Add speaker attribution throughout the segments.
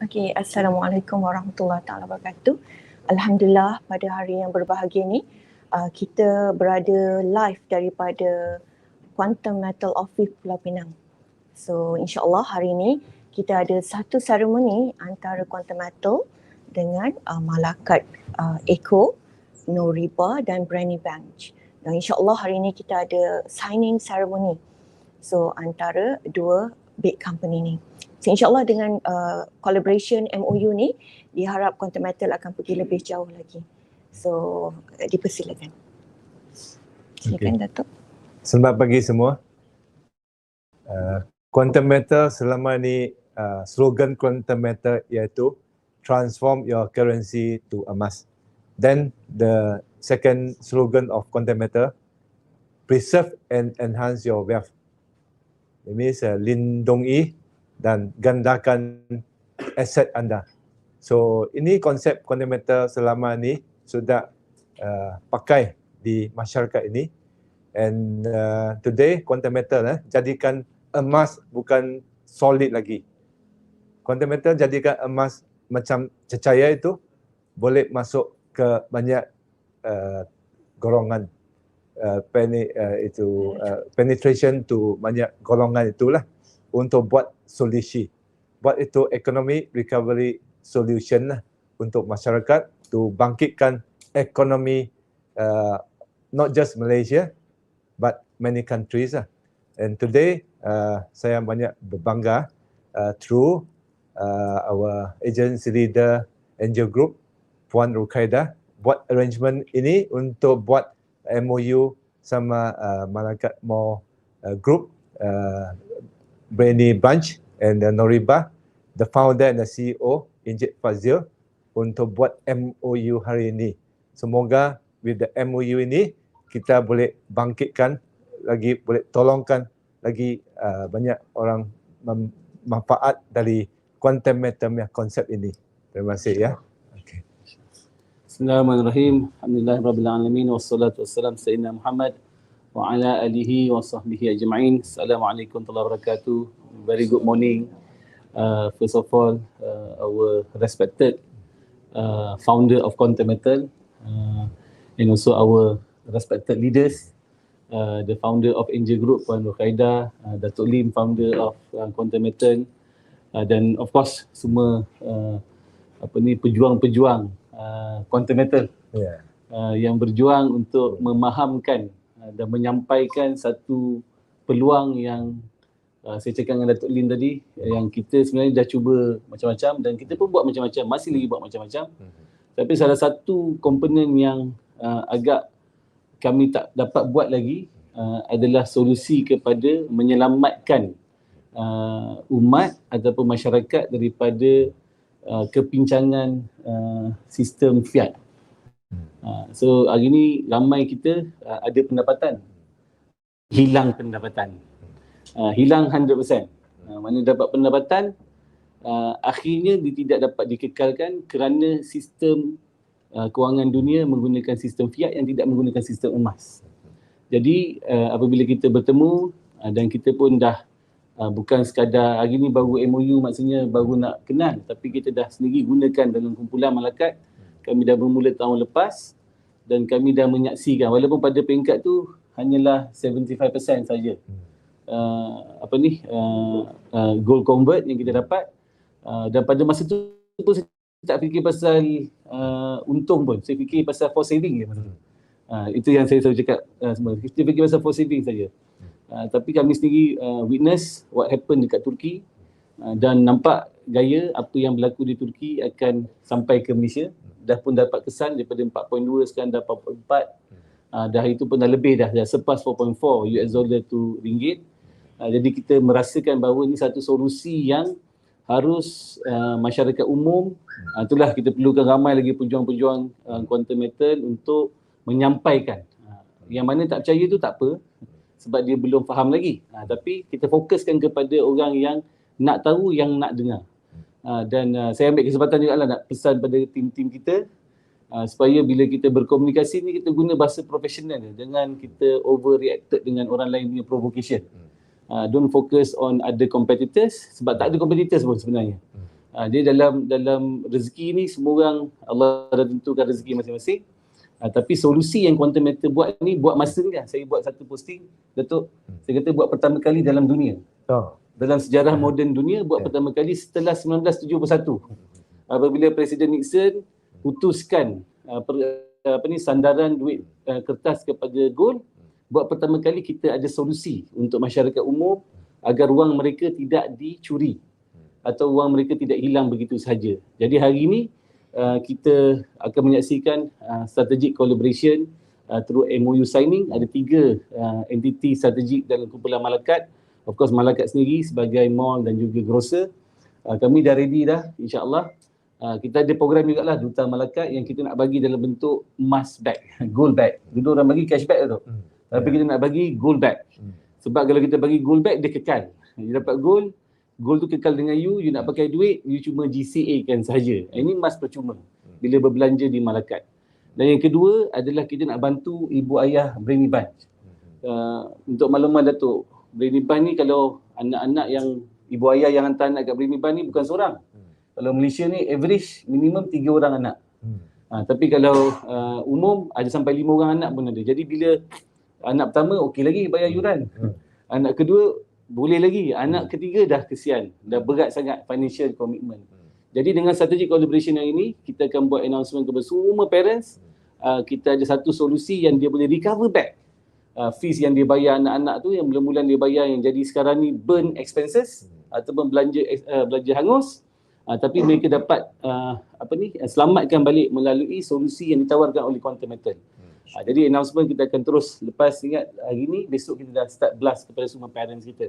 Speaker 1: Okay, Assalamualaikum warahmatullahi taala wabarakatuh. Alhamdulillah pada hari yang berbahagia ni kita berada live daripada Quantum Metal Office Pulau Pinang. So insyaAllah hari ini kita ada satu seremoni antara Quantum Metal dengan Malakat Eco, Noriba dan Branny Bench. Dan insyaAllah hari ini kita ada signing ceremony. So antara dua big company ni. So insyaAllah dengan collaboration MOU ni diharap Quantum Metal akan pergi lebih jauh lagi. So dipersilakan. Silakan Datuk.
Speaker 2: Selamat pagi semua. Quantum Metal selama ni slogan Quantum Metal iaitu transform your currency to emas. Then the second slogan of Quantum Metal, preserve and enhance your wealth. It means lindungi dan gandakan aset anda. So ini konsep Quantum Metal selama ni sudah pakai di masyarakat ini. And today Quantum Metal jadikan emas bukan solid lagi. Quantum Metal jadikan emas macam cecair itu boleh masuk ke banyak golongan penetration to banyak golongan itulah untuk buat solusi. Buat itu economic recovery solution lah untuk masyarakat to bangkitkan ekonomi not just Malaysia but many countries lah. And today saya banyak berbangga through our agency leader Angel Group Puan Rukhaidah buat arrangement ini untuk buat MOU sama Malakat More Group, Branny Bench and Noriba, the founder and the CEO Encik Fazil untuk buat MOU hari ini. Semoga with the MOU ini kita boleh bangkitkan lagi, boleh tolongkan lagi banyak orang manfaat dari Quantum Metal konsep ini. Terima kasih ya. Okay.
Speaker 3: Bismillahirrahmanirrahim. Alhamdulillahirabbil alamin wassalatu wassalamu sayyidina Muhammad wa ala alihi wa sahbihi ajma'in. Assalamualaikum warahmatullahi wabarakatuh. Very good morning. First of all, our respected founder of Quantum Metal and also our respected leaders, the founder of Angel Group, Puan Rukhaidah, Datuk Lim, founder of Quantum Metal, dan of course semua pejuang-pejuang Quantum Metal yang berjuang untuk memahamkan dan menyampaikan satu peluang yang saya cakap dengan Datuk Lin tadi, yang kita sebenarnya dah cuba macam-macam dan kita pun buat macam-macam, masih lagi buat macam-macam. Tapi salah satu komponen yang agak kami tak dapat buat lagi adalah solusi kepada menyelamatkan umat ataupun masyarakat daripada kepincangan sistem fiat. So hari ni ramai kita ada pendapatan, hilang pendapatan, hilang 100%. Mana dapat pendapatan, akhirnya dia tidak dapat dikekalkan kerana sistem kewangan dunia menggunakan sistem fiat yang tidak menggunakan sistem emas. Jadi apabila kita bertemu dan kita pun dah bukan sekadar hari ni baru MOU, maksudnya baru nak kenal, tapi kita dah sendiri gunakan dalam kumpulan Malakat. Kami dah bermula tahun lepas dan kami dah menyaksikan walaupun pada peringkat tu hanyalah 75% saja gold convert yang kita dapat, dan pada masa tu pun saya tak fikir pasal untung pun, saya fikir pasal for saving je masa tu. Itu yang saya selalu cakap semua, kita fikir pasal for saving saja. Tapi kami sendiri witness what happen dekat Turki dan nampak gaya apa yang berlaku di Turki akan sampai ke Malaysia. Dah pun dapat kesan daripada 4.2 sekarang dah 4.4. Dah itu pun dah lebih dah surpass 4.4 US dollar tu ringgit. Jadi kita merasakan bahawa ini satu solusi yang harus masyarakat umum, itulah kita perlukan ramai lagi pejuang-pejuang Quantum Metal untuk menyampaikan. Yang mana tak percaya tu tak apa, sebab dia belum faham lagi. Tapi kita fokuskan kepada orang yang nak tahu, yang nak dengar. Dan saya ambil kesempatan juga lah nak pesan pada tim-tim kita supaya bila kita berkomunikasi ni kita guna bahasa profesional, jangan kita overreacted dengan orang lain punya provocation. don't focus on other competitors, sebab tak ada competitors pun sebenarnya. Dia dalam rezeki ni semua orang Allah dah tentukan rezeki masing-masing. Tapi solusi yang Quantum Matter buat ni, buat masa ni lah. Saya buat satu posting, Datuk, saya kata buat pertama kali dalam dunia. Dalam sejarah moden dunia, buat pertama kali setelah 1971. Apabila Presiden Nixon putuskan sandaran duit kertas kepada gold, buat pertama kali kita ada solusi untuk masyarakat umum agar wang mereka tidak dicuri atau wang mereka tidak hilang begitu sahaja. Jadi hari ini kita akan menyaksikan strategic collaboration through MOU signing. Ada 3 entiti strategik dalam kumpulan Malakat. Of course Malakat sendiri sebagai mall dan juga grocer. Kami dah ready dah, insyaAllah. Kita ada program juga lah Duta Malakat yang kita nak bagi dalam bentuk emas bag, gold bag. Dulu orang bagi cashback tu. Tapi kita nak bagi gold bag. Sebab kalau kita bagi gold bag, dia kekal. Dia dapat gold tu kekal dengan you nak pakai duit, you cuma GCA kan sahaja. Ini emas percuma bila berbelanja di Malakat. Dan yang kedua adalah kita nak bantu ibu ayah Brainy Bunch. Untuk makluman Datuk, Brainy Bunch ni kalau anak-anak yang ibu ayah yang hantar anak kat Brainy Bunch ni bukan seorang. Kalau Malaysia ni average minimum 3 orang anak. Tapi kalau umum ada sampai 5 orang anak pun ada. Jadi bila anak pertama okey lagi bayar yuran. Anak kedua boleh lagi, anak ketiga dah kesian, dah berat sangat financial commitment. Jadi dengan strategic collaboration yang ini, kita akan buat announcement kepada semua parents. Kita ada satu solusi yang dia boleh recover back fees yang dia bayar anak-anak tu, yang bulan-bulan dia bayar yang jadi sekarang ni burn expenses ataupun belanja hangus. Tapi mereka dapat selamatkan balik melalui solusi yang ditawarkan oleh Quantum Matter. Jadi announcement kita akan terus, lepas ingat hari ni, besok kita dah start blast kepada semua parents kita.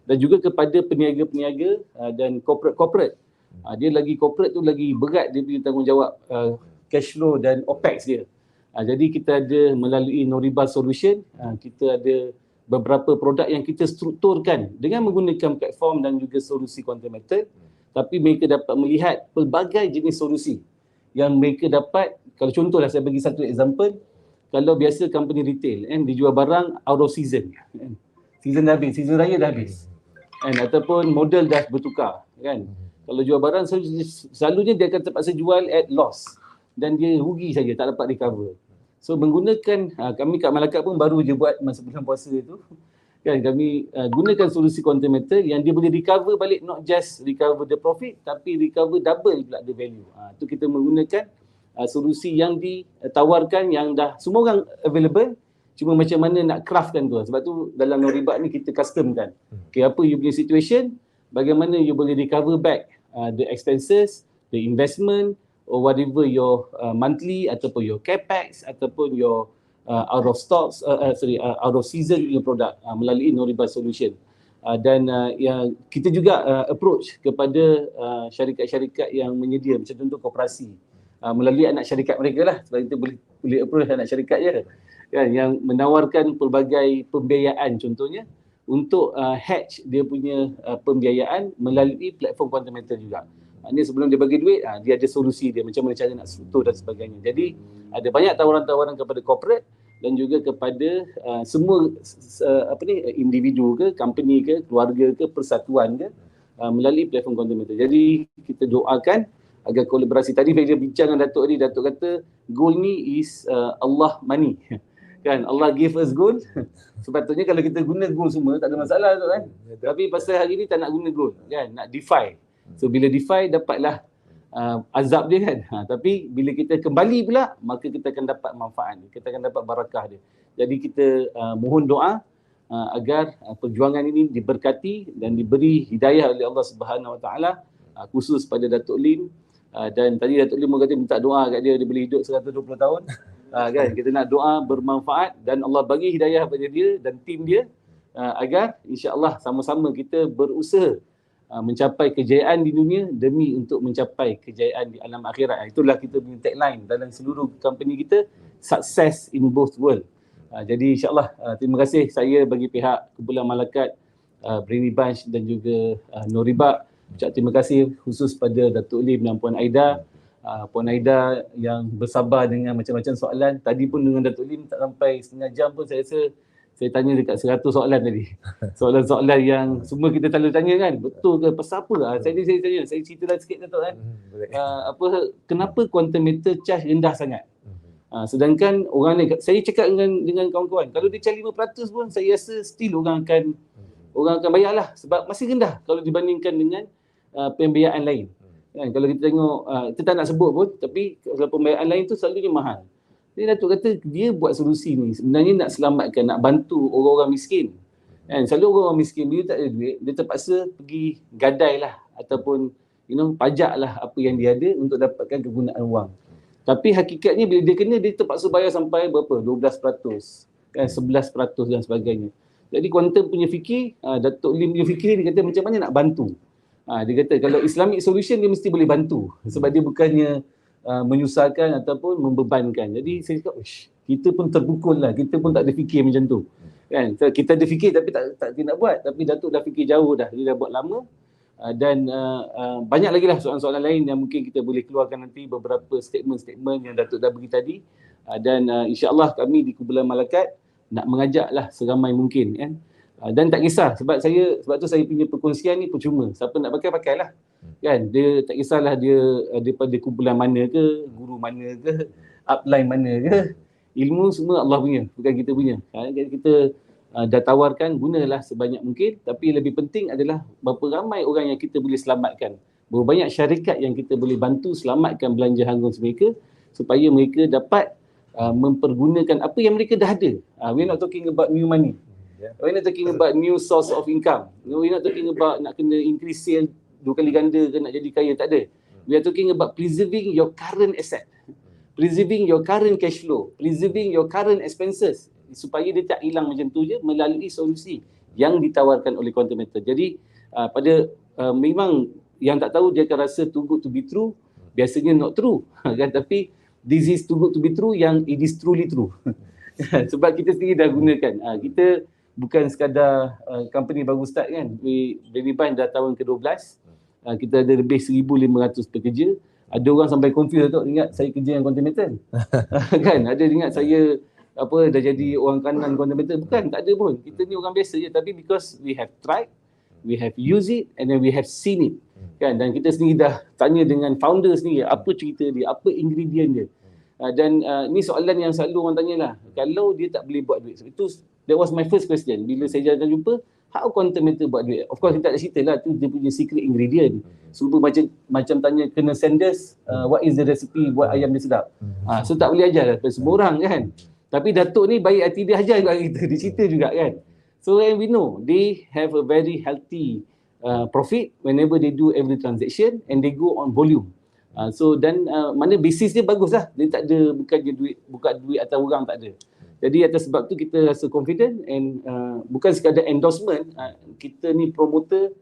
Speaker 3: Dan juga kepada peniaga-peniaga dan corporate. Dia lagi corporate tu lagi berat dia punya tanggungjawab cash flow dan OPEX dia. Jadi kita ada melalui Noriba Solution, kita ada beberapa produk yang kita strukturkan dengan menggunakan platform dan juga solusi Quantum Matter. Tapi mereka dapat melihat pelbagai jenis solusi yang mereka dapat. Kalau contohlah saya bagi satu example, kalau biasa company retail dia jual barang out of season, season dah habis, season raya dah habis, ataupun model dah bertukar kan. Kalau jual barang selalunya dia akan terpaksa jual at loss dan dia rugi saja, tak dapat recover. So menggunakan kami kat Malakat pun baru je buat masa bulan puasa tu kan, kami gunakan solusi Quantum Matter yang dia boleh recover balik, not just recover the profit tapi recover double pula the value. Tu kita menggunakan solusi yang ditawarkan yang dah semua orang available, cuma macam mana nak craftkan tu. Sebab tu dalam Noriba ni kita customkan. Okay, apa you punya situation, bagaimana you boleh recover back the expenses, the investment or whatever your monthly ataupun your capex ataupun your out of stocks, out of season your product melalui Noriba Solution. Dan yang kita juga approach kepada syarikat-syarikat yang menyedia, macam contoh koperasi, melalui anak syarikat mereka lah, sebab kita boleh approach anak syarikat je kan, yang menawarkan pelbagai pembiayaan contohnya untuk hedge dia punya pembiayaan melalui platform Quantum Matter juga. Ini sebelum dia bagi duit, dia ada solusi dia macam mana cara nak struktur dan sebagainya. Jadi ada banyak tawaran-tawaran kepada corporate dan juga kepada semua individu ke, company ke, keluarga ke, persatuan ke, melalui platform Quantum Matter. Jadi kita doakan agar kolaborasi. Tadi bila bincang dengan Datuk ni, Datuk kata gold ni is Allah money kan, Allah give us gold. Sepatutnya kalau kita guna gold semua tak ada masalah tu kan. Tapi pasal hari ni tak nak guna gold kan, nak DeFi. So bila DeFi dapatlah azab dia kan. Tapi bila kita kembali pula, maka kita akan dapat manfaat dia, kita akan dapat barakah dia. Jadi kita mohon doa agar perjuangan ini diberkati dan diberi hidayah oleh Allah Subhanahu Wa Taala, khusus pada Datuk Lin. Dan tadi Datuk Lin kata minta doa kat dia boleh hidup 120 tahun. Kan, kita nak doa bermanfaat dan Allah bagi hidayah pada dia dan tim dia agar insya-Allah sama-sama kita berusaha mencapai kejayaan di dunia demi untuk mencapai kejayaan di alam akhirat. Itulah kita punya tagline dalam seluruh company kita, success in both world. Jadi insya-Allah terima kasih saya bagi pihak kumpulan Malakat, Brainy Bunch dan juga Noriba. Ucap terima kasih khusus pada Datuk Lim dan Puan Aida. Puan Aida yang bersabar dengan macam-macam soalan. Tadi pun dengan Datuk Lim tak sampai setengah jam pun saya rasa Saya tanya dekat 100 soalan tadi. Soalan-soalan yang semua kita selalu tanya kan, betul ke, pasal apa? Saya tanya, saya cerita sikit Datuk kan. Kenapa quantum meter charge rendah sangat? Sedangkan orang ni, saya cakap dengan kawan-kawan, kalau dia charge 5% pun saya rasa still orang akan bayar lah, sebab masih rendah kalau dibandingkan dengan pembiayaan lain. Kan, kalau kita tengok, kita tak nak sebut pun, tapi kalau pembiayaan lain tu selalunya mahal. Jadi Datuk kata dia buat solusi ni sebenarnya nak selamatkan, nak bantu orang-orang miskin. Kan, selalu orang miskin bila tak ada duit, dia terpaksa pergi gadai lah ataupun pajak lah apa yang dia ada untuk dapatkan kegunaan wang. Tapi hakikatnya bila dia kena, dia terpaksa bayar sampai berapa? 12%, kan, 11% dan sebagainya. Jadi quantum punya fikir, Datuk Lim punya fikir, dia kata macam mana nak bantu. Dia kata kalau Islamic solution dia mesti boleh bantu sebab dia bukannya menyusahkan ataupun membebankan. Jadi saya cakap, kita pun terpukul lah, kita pun tak ada fikir macam tu. Kan? Kita ada fikir tapi tak nak buat. Tapi Datuk dah fikir jauh dah, dia dah buat lama. Dan banyak lagi lah soalan-soalan lain yang mungkin kita boleh keluarkan nanti, beberapa statement-statement yang Datuk dah bagi tadi. Dan insya-Allah kami di Kumpulan Malakat nak mengajaklah seramai mungkin, kan. Dan tak kisah sebab tu saya punya perkongsian ni percuma. Siapa nak pakailah. Kan, dia tak kisahlah dia daripada kumpulan mana ke, guru mana ke, upline mana ke. Ilmu semua Allah punya, bukan kita punya. Kita dah tawarkan, gunalah sebanyak mungkin, tapi lebih penting adalah berapa ramai orang yang kita boleh selamatkan. Berapa banyak syarikat yang kita boleh bantu selamatkan belanja hangus mereka supaya mereka dapat mempergunakan apa yang mereka dah ada. We're not talking about new money. We're not talking about new source of income. We're not talking about nak kena increase sale 2 kali ganda ke nak jadi kaya, tak ada. We are talking about preserving your current asset, preserving your current cash flow, preserving your current expenses supaya dia tak hilang macam tu je melalui solusi yang ditawarkan oleh quantum meter. Jadi memang yang tak tahu dia akan rasa too good to be true, biasanya not true kan, tapi this is too good to be true yang it is truly true. Sebab kita sendiri dah gunakan. Kita bukan sekadar company baru start kan. Baby Band dah tahun ke-12. Kita ada lebih 1,500 pekerja. Ada orang sampai confused tu, ingat saya kerja dengan quantum meter. Kan, ada ingat saya dah jadi orang kanan quantum meter. Bukan, tak ada pun. Kita ni orang biasa je, tapi because we have tried, we have used it and then we have seen it. Kan, dan kita sendiri dah tanya dengan founder sendiri apa cerita dia, apa ingredient dia. Dan ni soalan yang selalu orang tanyalah, kalau dia tak boleh buat duit. That was my first question bila saya jarang jumpa, how quantum meter buat duit. Of course kita tak ada cerita lah, tu dia punya secret ingredient. Semua macam tanya kena Sanders, what is the recipe buat ayam dia sedap. So tak boleh ajar lah semua orang kan. Tapi Datuk ni baik hati dia ajar juga kita, dia cerita juga kan. So and we know they have a very healthy profit whenever they do every transaction and they go on volume. So dan mana basis dia bagus lah. Dia tak ada bukan duit atas orang, tak ada. Jadi atas sebab tu kita rasa confident and bukan sekadar endorsement, kita ni promoter,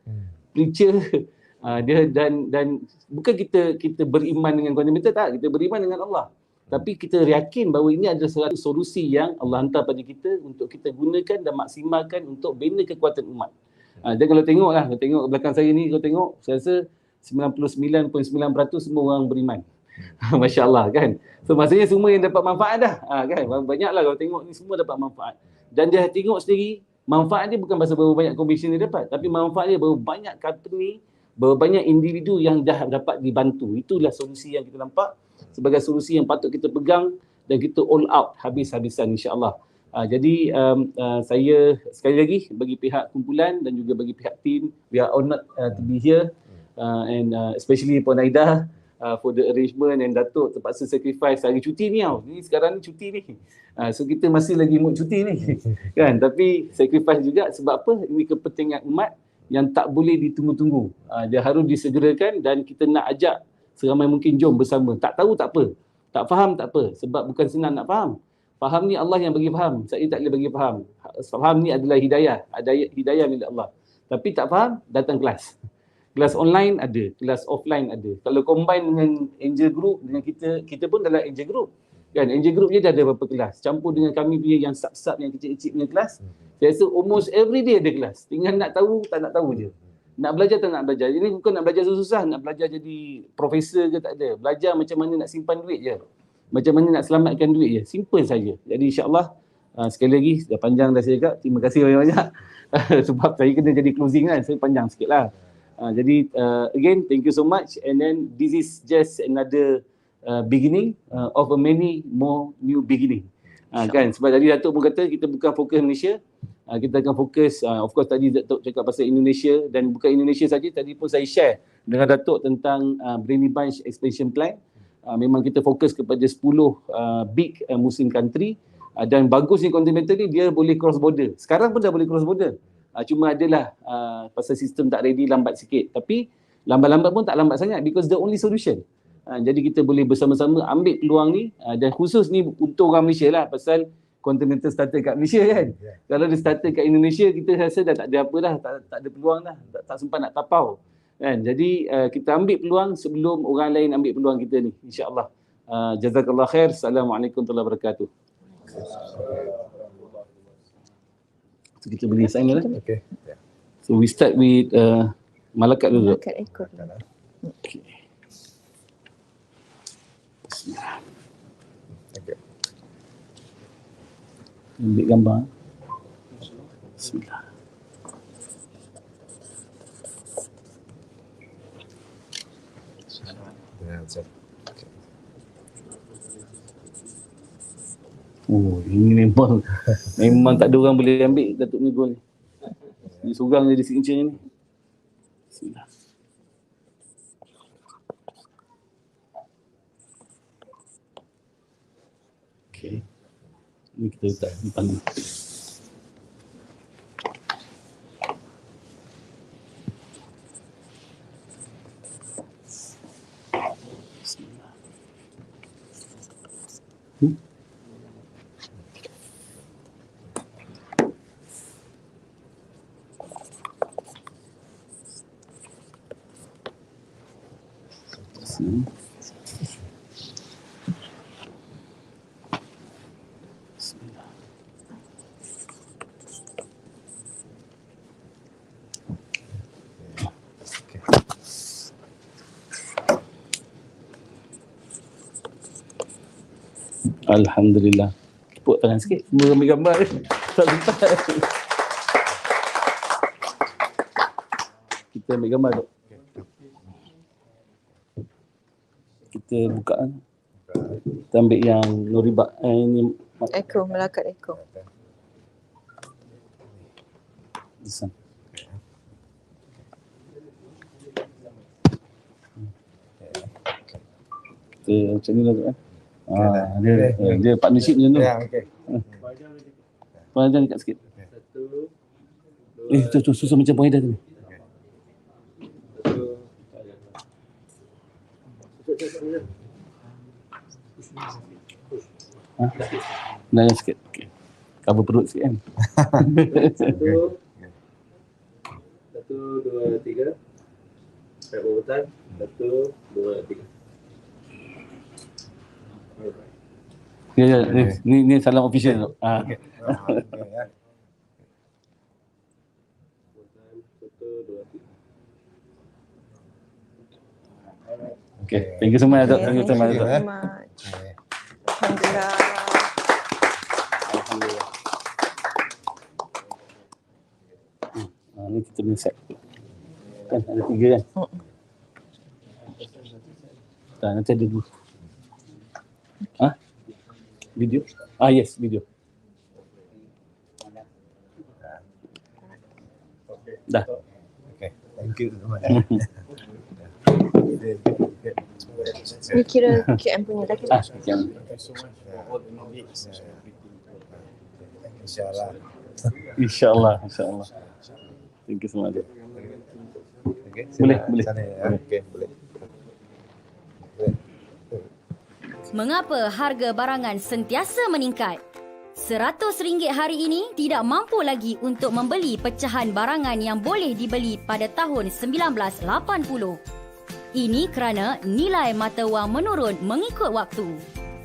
Speaker 3: preacher, dia dan bukan kita beriman dengan quantum meter, tak, kita beriman dengan Allah. Tapi kita yakin bahawa ini adalah satu solusi yang Allah hantar pada kita untuk kita gunakan dan maksimalkan untuk bina kekuatan umat. Dan kalau tengok belakang saya ni, kalau tengok, saya rasa 99.9% semua orang beriman. Masya Allah kan. So maksudnya semua yang dapat manfaat dah. Kan? Banyaklah kalau tengok ni semua dapat manfaat. Dan dia tengok sendiri, manfaat dia bukan pasal berapa banyak komisen dia dapat, tapi manfaat dia berapa banyak company, berapa banyak individu yang dah dapat dibantu. Itulah solusi yang kita nampak sebagai solusi yang patut kita pegang dan kita all out habis-habisan insya-Allah. Jadi saya sekali lagi bagi pihak kumpulan dan juga bagi pihak tim, we are honored to be here and especially Puan Aida for the arrangement, and Datuk terpaksa sacrifice hari cuti ni tau. Ni sekarang ni cuti ni. So kita masih lagi mood cuti ni. Kan, tapi sacrifice juga sebab apa? Ini kepentingan umat yang tak boleh ditunggu-tunggu. Dia harus disegerakan dan kita nak ajak seramai mungkin jom bersama. Tak tahu tak apa. Tak faham tak apa. Sebab bukan senang nak faham. Faham ni Allah yang bagi faham. Saya tak boleh bagi faham. Faham ni adalah hidayah. Hidayah milik Allah. Tapi tak faham, datang kelas. Kelas online ada, kelas offline ada. Kalau combine dengan Angel Group, dengan kita pun dalam Angel Group. Kan, Angel Group je dah ada berapa kelas. Campur dengan kami punya yang sub-sub, yang kecil-kecil punya kelas. Saya rasa almost every day ada kelas. Tinggal nak tahu, tak nak tahu je. Nak belajar tak nak belajar. Ini bukan nak belajar susah, nak belajar jadi profesor ke, tak ada. Belajar macam mana nak simpan duit je. Macam mana nak selamatkan duit je. Simple saja. Jadi insya-Allah Sekali lagi, dah panjang dah saya cakap, terima kasih banyak-banyak. Sebab saya kena jadi closing kan, saya panjang sikit lah. Jadi again, thank you so much, and then this is just another beginning of a many more new beginning. Kan, sebab tadi Datuk pun kata kita bukan fokus Malaysia, kita akan fokus, of course tadi Datuk cakap pasal Indonesia, dan bukan Indonesia saja, tadi pun saya share dengan Datuk tentang Brainy Bunch Expansion Plan. Memang kita fokus kepada 10 big Muslim country, dan bagusnya Continental ni dia boleh cross border. Sekarang pun dah boleh cross border. Cuma adalah pasal sistem tak ready, lambat sikit. Tapi lambat-lambat pun tak lambat sangat, because the only solution. Jadi kita boleh bersama-sama ambil peluang ni, dan khusus ni untuk orang Malaysia lah, pasal Continental starter kat Malaysia kan. Kalau dia starter kat Indonesia, kita rasa dah tak ada apa dah, tak ada peluang dah, tak sempat nak tapau. Kan? Jadi kita ambil peluang sebelum orang lain ambil peluang kita ni, insya-Allah. Jazakallah khair. Assalamualaikum warahmatullahi wabarakatuh. So kita boleh sign lah.
Speaker 2: Okay.
Speaker 3: So we start with Malakat dulu.
Speaker 1: Malakat ekor.
Speaker 3: Okay. Bismillah.
Speaker 2: Okay.
Speaker 3: Ambil gambar. Bismillah. Oh, ini memang tak ada orang boleh ambil Datuk ni gol ni. Dia seorang je di signature ni. Bismillah. Okey. Ni kita letak depan ni. Bismillah. Bismillah. Alhamdulillah. Tepuk tangan sikit. Semua ambil gambar ni. Tak sempat. Kita ambil gambar tu. Kita buka kan. Kita ambil yang Nuribak. Ini
Speaker 1: Ekor, Malakat ekor.
Speaker 3: this one. Kita macam ni lah tu kan. Dia partnership macam tu.
Speaker 2: Ya, okey.
Speaker 3: Panjang dekat sikit. Tu susah macam Pointer tu. Naik sikit. Okay. Cover perut sikit kan.
Speaker 4: 1, 2, 3. Baik urutan. 1, 2, 3.
Speaker 3: Ya, ni salam official tu.
Speaker 2: Okay.
Speaker 3: Okay, thank you so much.
Speaker 1: Okay,
Speaker 3: Thank you so much.
Speaker 1: thank you very much. Alhamdulillah.
Speaker 3: Alhamdulillah. Ni kita punya set. Kan ada 3 kan? Tak, nanti ada 2. Video? Yes, video. Dah.
Speaker 2: Okay. Thank you.
Speaker 1: Ni kira KM punya dah kira.
Speaker 3: Sekian.
Speaker 2: InsyaAllah.
Speaker 3: InsyaAllah, insyaAllah. Thank you so much.
Speaker 2: Okay.
Speaker 3: Boleh.
Speaker 2: Sana, ya. Okay, boleh.
Speaker 5: Mengapa harga barangan sentiasa meningkat? RM100 hari ini tidak mampu lagi untuk membeli pecahan barangan yang boleh dibeli pada tahun 1980. Ini kerana nilai mata wang menurun mengikut waktu.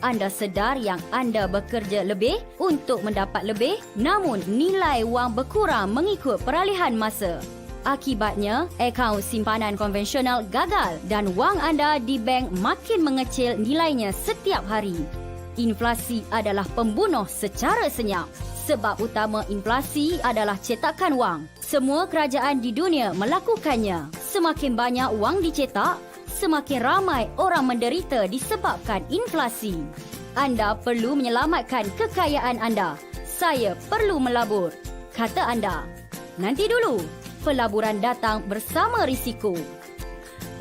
Speaker 5: Anda sedar yang anda bekerja lebih untuk mendapat lebih, namun nilai wang berkurang mengikut peralihan masa. Akibatnya, akaun simpanan konvensional gagal dan wang anda di bank makin mengecil nilainya setiap hari. Inflasi adalah pembunuh secara senyap. Sebab utama inflasi adalah cetakan wang. Semua kerajaan di dunia melakukannya. Semakin banyak wang dicetak, semakin ramai orang menderita disebabkan inflasi. Anda perlu menyelamatkan kekayaan anda. Saya perlu melabur, kata anda. Nanti dulu, pelaburan datang bersama risiko.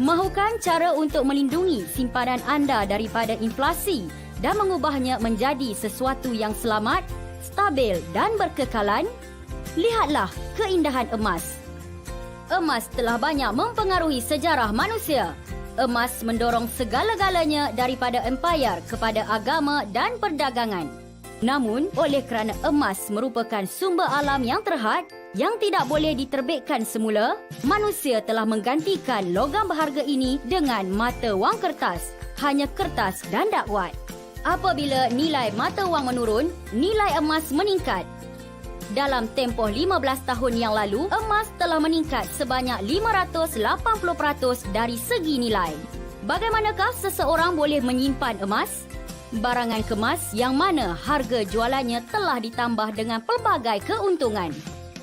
Speaker 5: Mahukan cara untuk melindungi simpanan anda daripada inflasi dan mengubahnya menjadi sesuatu yang selamat, stabil dan berkekalan? Lihatlah keindahan emas. Emas telah banyak mempengaruhi sejarah manusia. Emas mendorong segala-galanya daripada empayar kepada agama dan perdagangan. Namun, oleh kerana emas merupakan sumber alam yang terhad, yang tidak boleh diterbitkan semula, manusia telah menggantikan logam berharga ini dengan mata wang kertas. Hanya kertas dan dakwat. Apabila nilai mata wang menurun, nilai emas meningkat. Dalam tempoh 15 tahun yang lalu, emas telah meningkat sebanyak 580% dari segi nilai. Bagaimanakah seseorang boleh menyimpan emas? Barangan kemas yang mana harga jualannya telah ditambah dengan pelbagai keuntungan.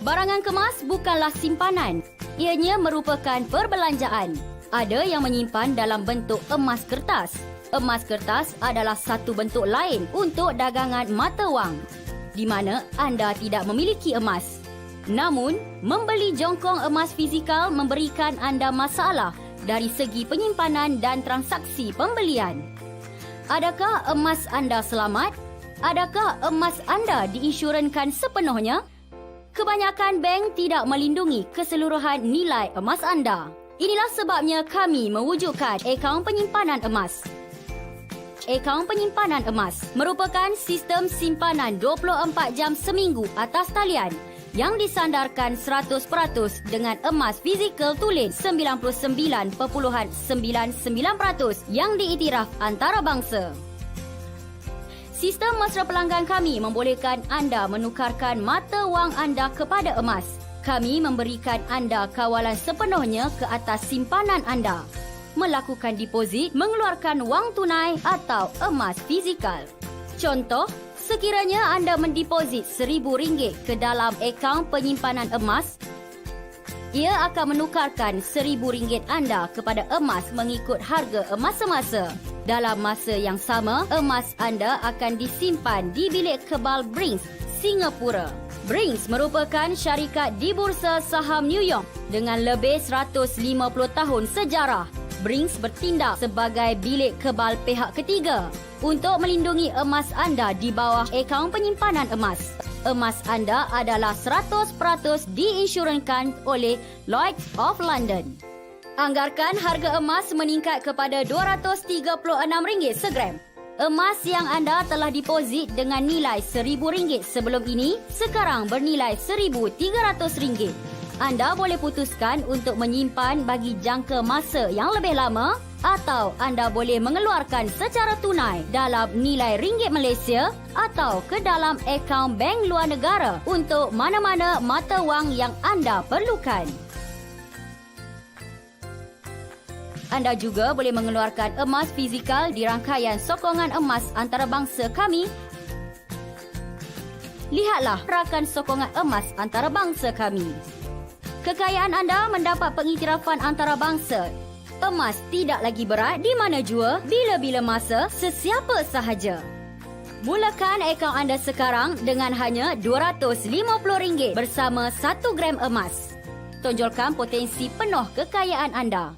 Speaker 5: Barangan kemas bukanlah simpanan. Ianya merupakan perbelanjaan. Ada yang menyimpan dalam bentuk emas kertas. Emas kertas adalah satu bentuk lain untuk dagangan mata wang, di mana anda tidak memiliki emas. Namun, membeli jongkong emas fizikal memberikan anda masalah dari segi penyimpanan dan transaksi pembelian. Adakah emas anda selamat? Adakah emas anda diinsurankan sepenuhnya? Kebanyakan bank tidak melindungi keseluruhan nilai emas anda. Inilah sebabnya kami mewujudkan akaun penyimpanan emas. Akaun penyimpanan emas merupakan sistem simpanan 24 jam seminggu atas talian yang disandarkan 100% dengan emas fizikal tulis 99.99% yang diiktiraf antarabangsa. Sistem mesra pelanggan kami membolehkan anda menukarkan mata wang anda kepada emas. Kami memberikan anda kawalan sepenuhnya ke atas simpanan anda. Melakukan deposit, mengeluarkan wang tunai atau emas fizikal. Contoh, sekiranya anda mendeposit RM1,000 ke dalam akaun penyimpanan emas, ia akan menukarkan RM1,000 anda kepada emas mengikut harga emas semasa. Dalam masa yang sama, emas anda akan disimpan di bilik kebal Brinks, Singapura. Brinks merupakan syarikat di Bursa Saham New York dengan lebih 150 tahun sejarah. Brinks bertindak sebagai bilik kebal pihak ketiga untuk melindungi emas anda di bawah akaun penyimpanan emas. Emas anda adalah 100% diinsurankan oleh Lloyd's of London. Anggarkan harga emas meningkat kepada RM236 segram. Emas yang anda telah deposit dengan nilai RM1,000 sebelum ini sekarang bernilai RM1,300. Anda boleh putuskan untuk menyimpan bagi jangka masa yang lebih lama atau anda boleh mengeluarkan secara tunai dalam nilai ringgit Malaysia atau ke dalam akaun bank luar negara untuk mana-mana mata wang yang anda perlukan. Anda juga boleh mengeluarkan emas fizikal di rangkaian sokongan emas antarabangsa kami. Lihatlah rakan sokongan emas antarabangsa kami. Kekayaan anda mendapat pengiktirafan antarabangsa. Emas tidak lagi berat di mana jua, bila-bila masa, sesiapa sahaja. Mulakan akaun anda sekarang dengan hanya RM250 bersama 1 gram emas. Tonjolkan potensi penuh kekayaan anda.